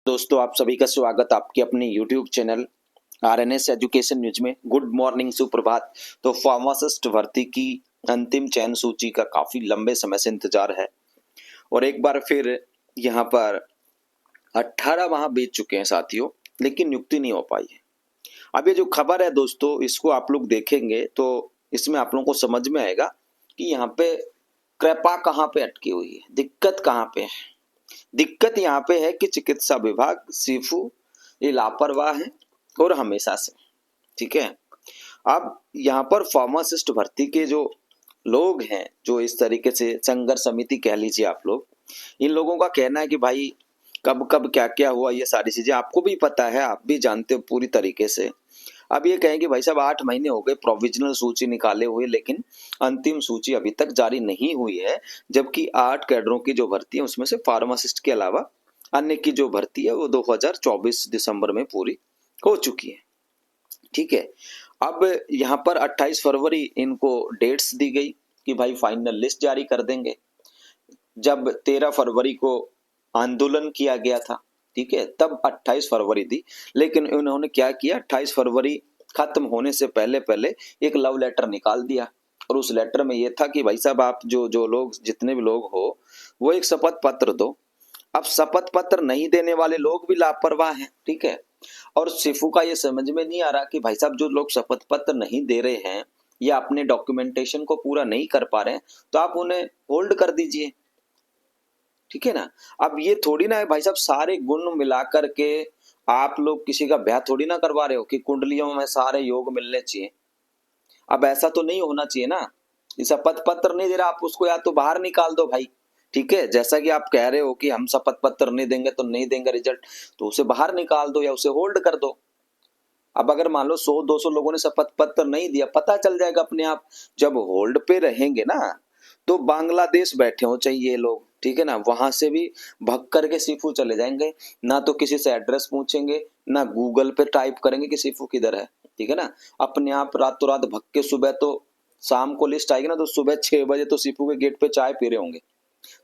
दोस्तों, आप सभी का स्वागत आपके अपने YouTube channel RNS education news में। गुड मॉर्निंग, सुप्रभात। तो फार्मासिस्ट भर्ती की अंतिम चयन सूची का काफी लंबे समय से इंतजार है और एक बार फिर यहाँ पर 18 माह बीत चुके हैं साथियों, लेकिन नियुक्ति नहीं हो पाई है। अब ये जो खबर है दोस्तों, इसको आप लोग देखेंगे तो इसमें आप लोगों को समझ में आएगा कि यहाँ पे कृपा कहाँ पे अटकी हुई है, दिक्कत कहाँ पे है। दिक्कत यहाँ पे है कि चिकित्सा विभाग सीफू ये लापरवाह है और हमेशा से। ठीक है, अब यहाँ पर फार्मासिस्ट भर्ती के जो लोग हैं, जो इस तरीके से संघर्ष समिति कह लीजिए आप लोग, इन लोगों का कहना है कि भाई कब कब क्या क्या हुआ, ये सारी चीजें आपको भी पता है, आप भी जानते हो पूरी तरीके से। अब ये कहें कि भाई साहब 8 महीने हो गए प्रोविजनल सूची निकाले हुए, लेकिन अंतिम सूची अभी तक जारी नहीं हुई है, जबकि 8 कैडरों की जो भर्ती है उसमें से फार्मासिस्ट के अलावा अन्य की जो भर्ती है वो 2024 दिसंबर में पूरी हो चुकी है। ठीक है, अब यहाँ पर 28 फरवरी इनको डेट्स दी गई कि भाई फाइनल लिस्ट जारी कर देंगे। जब 13 फरवरी को आंदोलन किया गया था, ठीक है, तब 28 फरवरी थी, लेकिन उन्होंने क्या किया, 28 फरवरी खत्म होने से पहले पहले एक लव लेटर निकाल दिया और उस लेटर में ये था कि भाई साहब आप जो जो लोग जितने भी लोग हो वो एक शपथ पत्र दो। अब शपथ पत्र नहीं देने वाले लोग भी लापरवाह हैं। ठीक है, और सिफू का ये समझ में नहीं आ रहा कि भाई साहब जो लोग शपथ पत्र नहीं दे रहे हैं या अपने डॉक्यूमेंटेशन को पूरा नहीं कर पा रहे हैं तो आप उन्हें होल्ड कर दीजिए। ठीक है ना। अब ये थोड़ी ना है भाई साहब सारे गुण मिलाकर के आप लोग किसी का ब्याह थोड़ी ना करवा रहे हो कि कुंडलियों में सारे योग मिलने चाहिए। अब ऐसा तो नहीं होना चाहिए ना। ये शपथ पत्र नहीं दे रहा, आप उसको या तो बाहर निकाल दो भाई। ठीक है, जैसा कि आप कह रहे हो कि हम शपथ पत्र नहीं देंगे तो नहीं देंगे रिजल्ट, तो उसे बाहर निकाल दो या उसे होल्ड कर दो। अब अगर मान लो 100-200 लोगों ने शपथ पत्र नहीं दिया, पता चल जाएगा अपने आप। जब होल्ड पे रहेंगे ना तो बांग्लादेश बैठे हो चाहिए लोग, ठीक है ना, वहां से भी भग करके सीफू चले जाएंगे। ना तो किसी से एड्रेस पूछेंगे, ना गूगल पे टाइप करेंगे कि सीफू किधर है। ठीक है ना, अपने आप रातों रात भग के सुबह तो शाम को लिस्ट आएगी ना तो सुबह 6 बजे तो सीफू के गेट पे चाय पी रहे होंगे।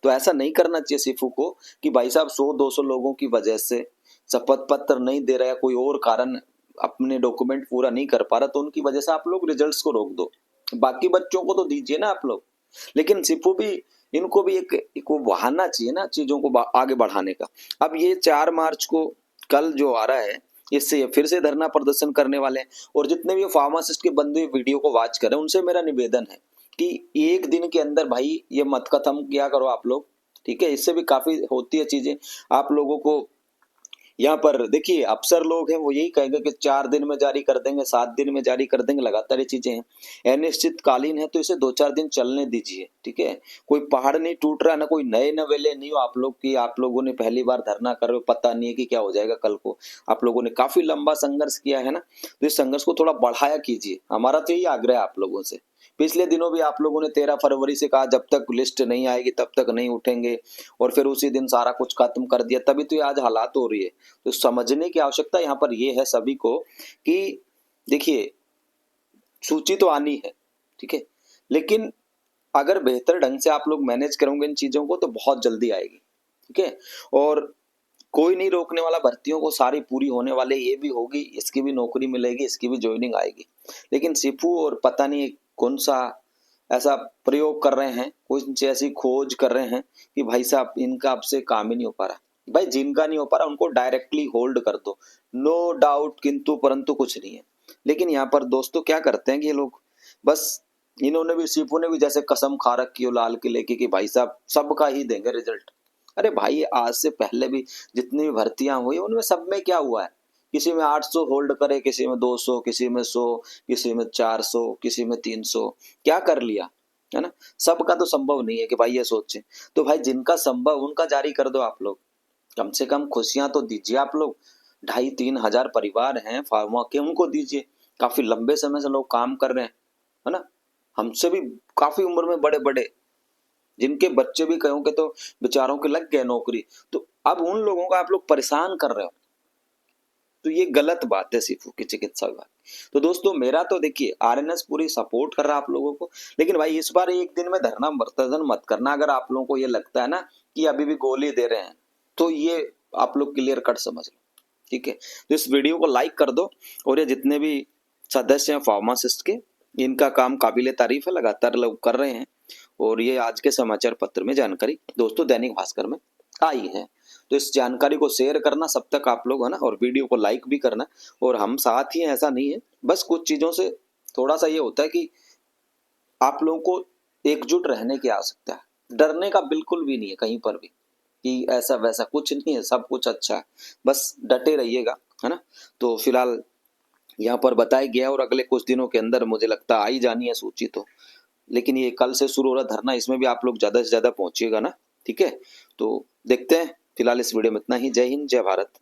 तो ऐसा नहीं करना चाहिए सीफू को कि भाई साहब 100-200 लोगों की वजह से शपथ पत्र नहीं दे रहा है, कोई और कारण अपने डॉक्यूमेंट पूरा नहीं कर पा रहा, तो उनकी वजह से आप लोग रिजल्ट्स को रोक दो। बाकी बच्चों को तो दीजिए ना आप लोग। लेकिन सिफू भी, इनको भी एक वो बहाना चाहिए ना चीजों को आगे बढ़ाने का। अब ये 4 मार्च को कल जो आ रहा है, इससे ये फिर से धरना प्रदर्शन करने वाले हैं। और जितने भी फार्मासिस्ट के बंधु वीडियो को वॉच कर रहे हैं उनसे मेरा निवेदन है कि एक दिन के अंदर भाई ये मत खत्म किया करो आप लोग। ठीक है, इससे भी काफी होती है चीजें। आप लोगों को यहाँ पर देखिए अफसर लोग हैं वो यही कहेंगे कि 4 दिन में जारी कर देंगे, 7 दिन में जारी कर देंगे, लगातार ये चीजें हैं। अनिश्चितकालीन है तो इसे 2-4 दिन चलने दीजिए। ठीक है, कोई पहाड़ नहीं टूट रहा, ना कोई नए नवेले नहीं हो आप लोग की। आप लोगों ने पहली बार धरना कर रहे हो, पता नहीं है कि क्या हो जाएगा कल को। आप लोगों ने काफी लंबा संघर्ष किया है ना, तो इस संघर्ष को थोड़ा बढ़ाया कीजिए। हमारा तो यही आग्रह है आप लोगों से। पिछले दिनों भी आप लोगों ने 13 फरवरी से कहा जब तक लिस्ट नहीं आएगी तब तक नहीं उठेंगे, और फिर उसी दिन सारा कुछ खत्म कर दिया, तभी तो ये आज हालात हो रही है। तो समझने की आवश्यकता यहाँ पर ये है सभी को कि देखिए सूची तो आनी है, ठीक है, लेकिन अगर बेहतर ढंग से आप लोग मैनेज करोगे इन चीजों को तो बहुत जल्दी आएगी। ठीक है, और कोई नहीं रोकने वाला, भर्तियों को सारी पूरी होने वाले, ये भी होगी, इसकी भी नौकरी मिलेगी, इसकी भी ज्वाइनिंग आएगी। लेकिन सिपू और पता नहीं कौन सा ऐसा प्रयोग कर रहे हैं, कुछ ऐसी खोज कर रहे हैं कि भाई साहब इनका अब से काम ही नहीं हो पा रहा। भाई जिनका नहीं हो पा रहा उनको डायरेक्टली होल्ड कर दो, नो डाउट, किंतु परंतु कुछ नहीं है। लेकिन यहाँ पर दोस्तों क्या करते हैं कि ये लोग बस, इन्होंने भी, सीपू ने भी जैसे कसम खा रखी हो लाल किले की कि भाई साहब सबका ही देंगे रिजल्ट। अरे भाई आज से पहले भी जितनी भी भर्तियां हुई उनमें सब में क्या हुआ है, किसी में 800 होल्ड करे, किसी में 200, किसी में 100, किसी में 400, किसी में 300, क्या कर लिया, है ना। सबका तो संभव नहीं है कि भाई ये सोचे। तो भाई जिनका संभव उनका जारी कर दो आप लोग, कम से कम खुशियां तो दीजिए आप लोग। 2,500-3,000 परिवार हैं फार्मा के, उनको दीजिए। काफी लंबे समय से लोग काम कर रहे हैं, है ना, हमसे भी काफी उम्र में बड़े बड़े, जिनके बच्चे भी कहोगे के तो बेचारों के लग गए नौकरी। तो अब उन लोगों का आप लोग परेशान कर रहे हो, तो ये गलत बात है सीफू की चिकित्सा विभाग। तो दोस्तों मेरा तो देखिए आरएनएस पूरी सपोर्ट कर रहा है आप लोगों को, लेकिन भाई इस बार एक दिन में धरना प्रदर्शन मत करना। अगर आप लोगों को ये लगता है ना कि अभी भी गोली दे रहे हैं तो ये आप लोग क्लियर कट समझ लो, ठीक है। तो इस वीडियो को लाइक कर दो, और ये जितने भी सदस्य हैं फार्मासिस्ट के, इनका काम काबिले तारीफ है, लगातार लोग कर रहे हैं। और ये आज के समाचार पत्र में जानकारी दोस्तों दैनिक भास्कर में आई है। तो इस जानकारी को शेयर करना सब तक आप लोग, है ना, और वीडियो को लाइक भी करना। और हम साथ ही हैं ऐसा नहीं है, बस कुछ चीजों से थोड़ा सा ये होता है कि आप लोगों को एकजुट रहने की आवश्यकता है। डरने का बिल्कुल भी नहीं है कहीं पर भी कि ऐसा वैसा कुछ नहीं है, सब कुछ अच्छा है, बस डटे रहिएगा, है ना। तो फिलहाल यहाँ पर बताया गया, और अगले कुछ दिनों के अंदर मुझे लगता है आई जानी है सूची तो। लेकिन ये कल से शुरू हो रहा धरना, इसमें भी आप लोग ज्यादा से ज्यादा पहुंचिएगा ना, ठीक है। तो देखते हैं, फिलहाल इस वीडियो में इतना ही। जय हिंद, जय भारत।